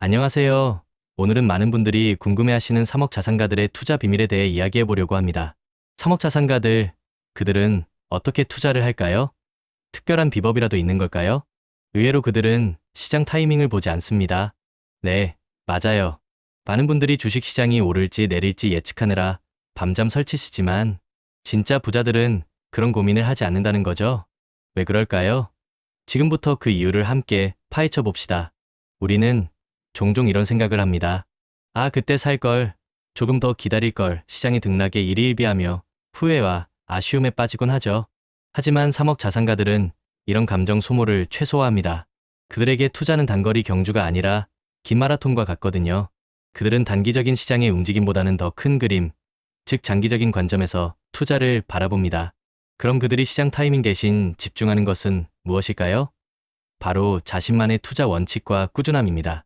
안녕하세요. 오늘은 많은 분들이 궁금해하시는 3억 자산가들의 투자 비밀에 대해 이야기해 보려고 합니다. 3억 자산가들, 그들은 어떻게 투자를 할까요? 특별한 비법이라도 있는 걸까요? 의외로 그들은 시장 타이밍을 보지 않습니다. 네, 맞아요. 많은 분들이 주식 시장이 오를지 내릴지 예측하느라 밤잠 설치시지만 진짜 부자들은 그런 고민을 하지 않는다는 거죠. 왜 그럴까요? 지금부터 그 이유를 함께 파헤쳐 봅시다. 우리는 종종 이런 생각을 합니다. 아, 그때 살 걸, 조금 더 기다릴 걸, 시장이 등락에 일희일비하며 후회와 아쉬움에 빠지곤 하죠. 하지만 3억 자산가들은 이런 감정 소모를 최소화합니다. 그들에게 투자는 단거리 경주가 아니라 긴 마라톤과 같거든요. 그들은 단기적인 시장의 움직임보다는 더 큰 그림, 즉 장기적인 관점에서 투자를 바라봅니다. 그럼 그들이 시장 타이밍 대신 집중하는 것은 무엇일까요? 바로 자신만의 투자 원칙과 꾸준함입니다.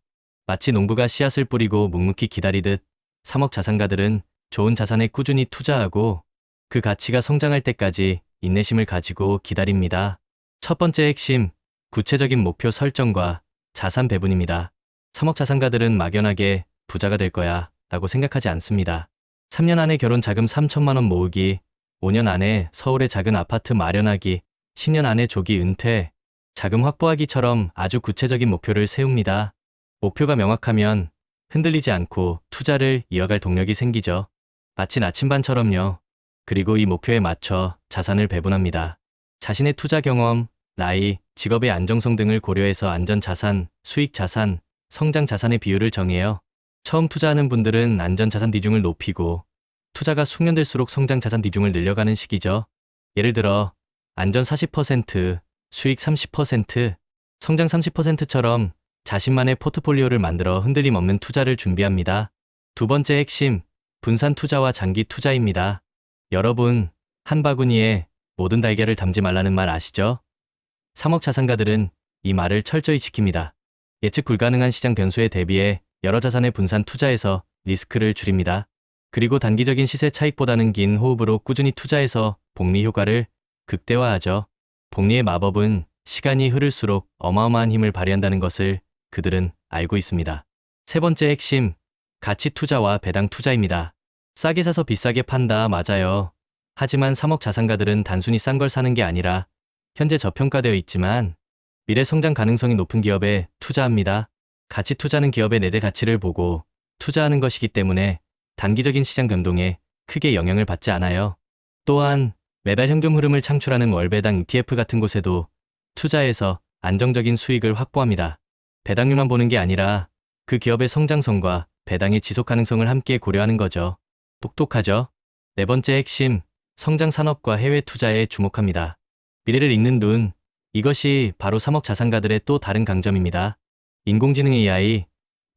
마치 농부가 씨앗을 뿌리고 묵묵히 기다리듯 3억 자산가들은 좋은 자산에 꾸준히 투자하고 그 가치가 성장할 때까지 인내심을 가지고 기다립니다. 첫 번째 핵심, 구체적인 목표 설정과 자산 배분입니다. 3억 자산가들은 막연하게 부자가 될 거야 라고 생각하지 않습니다. 3년 안에 결혼 자금 3천만 원 모으기, 5년 안에 서울에 작은 아파트 마련하기, 10년 안에 조기 은퇴, 자금 확보하기처럼 아주 구체적인 목표를 세웁니다. 목표가 명확하면 흔들리지 않고 투자를 이어갈 동력이 생기죠. 마치 나침반처럼요. 그리고 이 목표에 맞춰 자산을 배분합니다. 자신의 투자 경험, 나이, 직업의 안정성 등을 고려해서 안전자산, 수익자산, 성장자산의 비율을 정해요. 처음 투자하는 분들은 안전자산 비중을 높이고 투자가 숙련될수록 성장자산 비중을 늘려가는 시기죠. 예를 들어 안전 40%, 수익 30%, 성장 30%처럼 자신만의 포트폴리오를 만들어 흔들림 없는 투자를 준비합니다. 두 번째 핵심, 분산 투자와 장기 투자입니다. 여러분, 한 바구니에 모든 달걀을 담지 말라는 말 아시죠? 3억 자산가들은 이 말을 철저히 지킵니다. 예측 불가능한 시장 변수에 대비해 여러 자산에 분산 투자해서 리스크를 줄입니다. 그리고 단기적인 시세 차익보다는 긴 호흡으로 꾸준히 투자해서 복리 효과를 극대화하죠. 복리의 마법은 시간이 흐를수록 어마어마한 힘을 발휘한다는 것을 그들은 알고 있습니다. 세 번째 핵심, 가치 투자와 배당 투자입니다. 싸게 사서 비싸게 판다, 맞아요. 하지만 3억 자산가들은 단순히 싼 걸 사는 게 아니라 현재 저평가되어 있지만 미래 성장 가능성이 높은 기업에 투자합니다. 가치 투자는 기업의 내대 가치를 보고 투자하는 것이기 때문에 단기적인 시장 변동에 크게 영향을 받지 않아요. 또한 매달 현금 흐름을 창출하는 월배당 ETF 같은 곳에도 투자해서 안정적인 수익을 확보합니다. 배당률만 보는 게 아니라 그 기업의 성장성과 배당의 지속 가능성을 함께 고려하는 거죠. 똑똑하죠? 네 번째 핵심, 성장 산업과 해외 투자에 주목합니다. 미래를 읽는 눈, 이것이 바로 3억 자산가들의 또 다른 강점입니다. 인공지능 AI,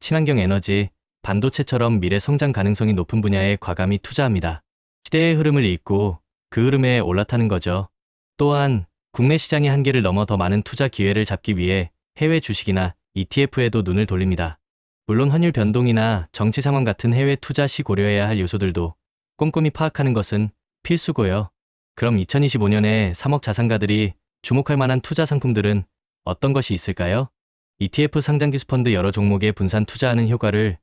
친환경 에너지, 반도체처럼 미래 성장 가능성이 높은 분야에 과감히 투자합니다. 시대의 흐름을 읽고 그 흐름에 올라타는 거죠. 또한 국내 시장의 한계를 넘어 더 많은 투자 기회를 잡기 위해 해외 주식이나 ETF에도 눈을 돌립니다. 물론 환율 변동이나 정치 상황 같은 해외 투자 시 고려해야 할 요소들도 꼼꼼히 파악하는 것은 필수고요. 그럼 2025년에 3억 자산가들이 주목할 만한 투자 상품들은 어떤 것이 있을까요? ETF 상장 기수펀드 여러 종목에 분산 투자하는 효과를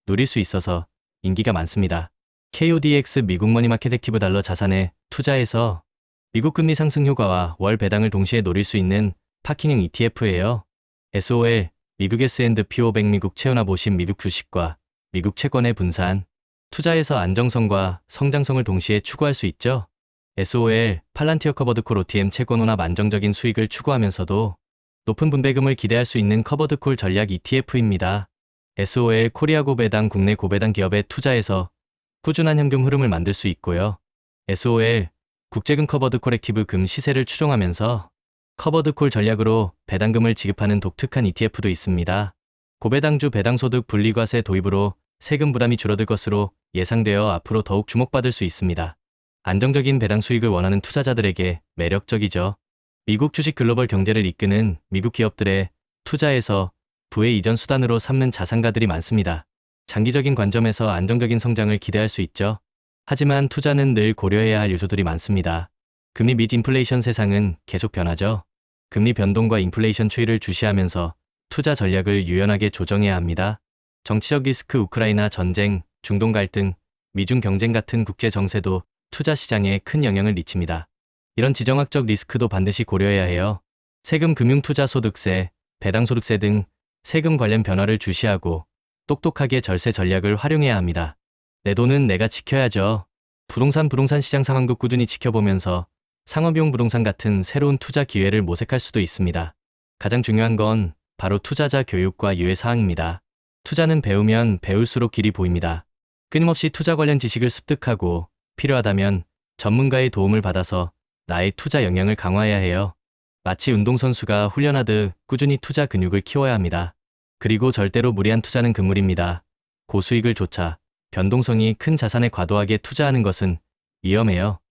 누릴 수 있어서 인기가 많습니다. KODX 미국 머니마켓 액티브 달러 자산에 투자해서 미국 금리 상승 효과와 월 배당을 동시에 노릴 수 있는 파킹형 ETF예요. SOL, 미국 S&P 500 미국 채우나 보신 미국 주식과 미국 채권의 분산, 투자에서 안정성과 성장성을 동시에 추구할 수 있죠. SOL, 팔란티어 커버드콜 OTM 채권혼합 안정적인 수익을 추구하면서도 높은 분배금을 기대할 수 있는 커버드콜 전략 ETF입니다. SOL 코리아 고배당 국내 고배당 기업에 투자해서 꾸준한 현금 흐름을 만들 수 있고요. SOL 국제금 커버드콜 액티브 금 시세를 추종하면서 커버드콜 전략으로 배당금을 지급하는 독특한 ETF도 있습니다. 고배당주 배당소득 분리과세 도입으로 세금 부담이 줄어들 것으로 예상되어 앞으로 더욱 주목받을 수 있습니다. 안정적인 배당 수익을 원하는 투자자들에게 매력적이죠. 미국 주식 글로벌 경제를 이끄는 미국 기업들의 투자에서 부의 이전 수단으로 삼는 자산가들이 많습니다. 장기적인 관점에서 안정적인 성장을 기대할 수 있죠. 하지만 투자는 늘 고려해야 할 요소들이 많습니다. 금리 및 인플레이션 세상은 계속 변하죠. 금리 변동과 인플레이션 추이를 주시하면서 투자 전략을 유연하게 조정해야 합니다. 정치적 리스크, 우크라이나 전쟁, 중동 갈등, 미중 경쟁 같은 국제 정세도 투자 시장에 큰 영향을 미칩니다. 이런 지정학적 리스크도 반드시 고려해야 해요. 세금, 금융, 투자, 소득세, 배당 소득세 등 세금 관련 변화를 주시하고 똑똑하게 절세 전략을 활용해야 합니다. 내 돈은 내가 지켜야죠. 부동산 시장 상황도 꾸준히 지켜보면서 상업용 부동산 같은 새로운 투자 기회를 모색할 수도 있습니다. 가장 중요한 건 바로 투자자 교육과 유의 사항입니다. 투자는 배우면 배울수록 길이 보입니다. 끊임없이 투자 관련 지식을 습득하고 필요하다면 전문가의 도움을 받아서 나의 투자 역량을 강화해야 해요. 마치 운동선수가 훈련하듯 꾸준히 투자 근육을 키워야 합니다. 그리고 절대로 무리한 투자는 금물입니다. 고수익을 쫓아 변동성이 큰 자산에 과도하게 투자하는 것은 위험해요.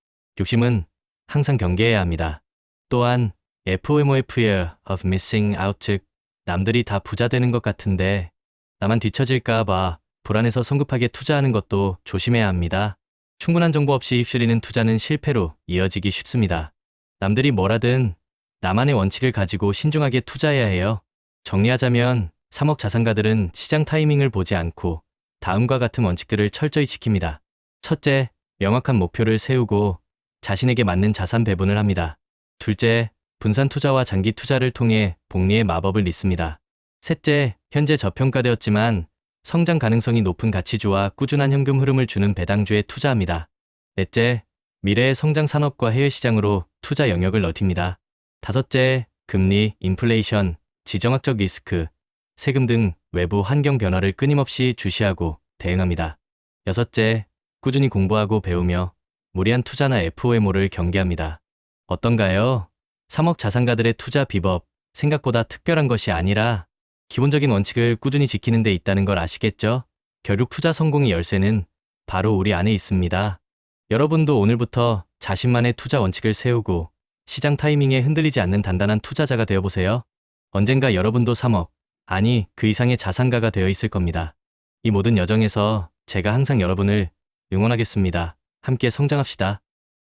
욕심은 항상 경계해야 합니다. 또한 FOMO의 Fear of Missing Out, 즉 남들이 다 부자 되는 것 같은데 나만 뒤처질까 봐 불안해서 성급하게 투자하는 것도 조심해야 합니다. 충분한 정보 없이 휩쓸리는 투자는 실패로 이어지기 쉽습니다. 남들이 뭐라든 나만의 원칙을 가지고 신중하게 투자해야 해요. 정리하자면 3억 자산가들은 시장 타이밍을 보지 않고 다음과 같은 원칙들을 철저히 지킵니다. 첫째, 명확한 목표를 세우고 자신에게 맞는 자산 배분을 합니다. 둘째, 분산 투자와 장기 투자를 통해 복리의 마법을 믿습니다. 셋째, 현재 저평가되었지만 성장 가능성이 높은 가치주와 꾸준한 현금 흐름을 주는 배당주에 투자합니다. 넷째, 미래의 성장 산업과 해외 시장으로 투자 영역을 넓힙니다. 다섯째, 금리, 인플레이션, 지정학적 리스크, 세금 등 외부 환경 변화를 끊임없이 주시하고 대응합니다. 여섯째, 꾸준히 공부하고 배우며 무리한 투자나 FOMO를 경계합니다. 어떤가요? 3억 자산가들의 투자 비법, 생각보다 특별한 것이 아니라 기본적인 원칙을 꾸준히 지키는 데 있다는 걸 아시겠죠? 결국 투자 성공의 열쇠는 바로 우리 안에 있습니다. 여러분도 오늘부터 자신만의 투자 원칙을 세우고 시장 타이밍에 흔들리지 않는 단단한 투자자가 되어보세요. 언젠가 여러분도 3억, 아니 그 이상의 자산가가 되어 있을 겁니다. 이 모든 여정에서 제가 항상 여러분을 응원하겠습니다. 함께 성장합시다.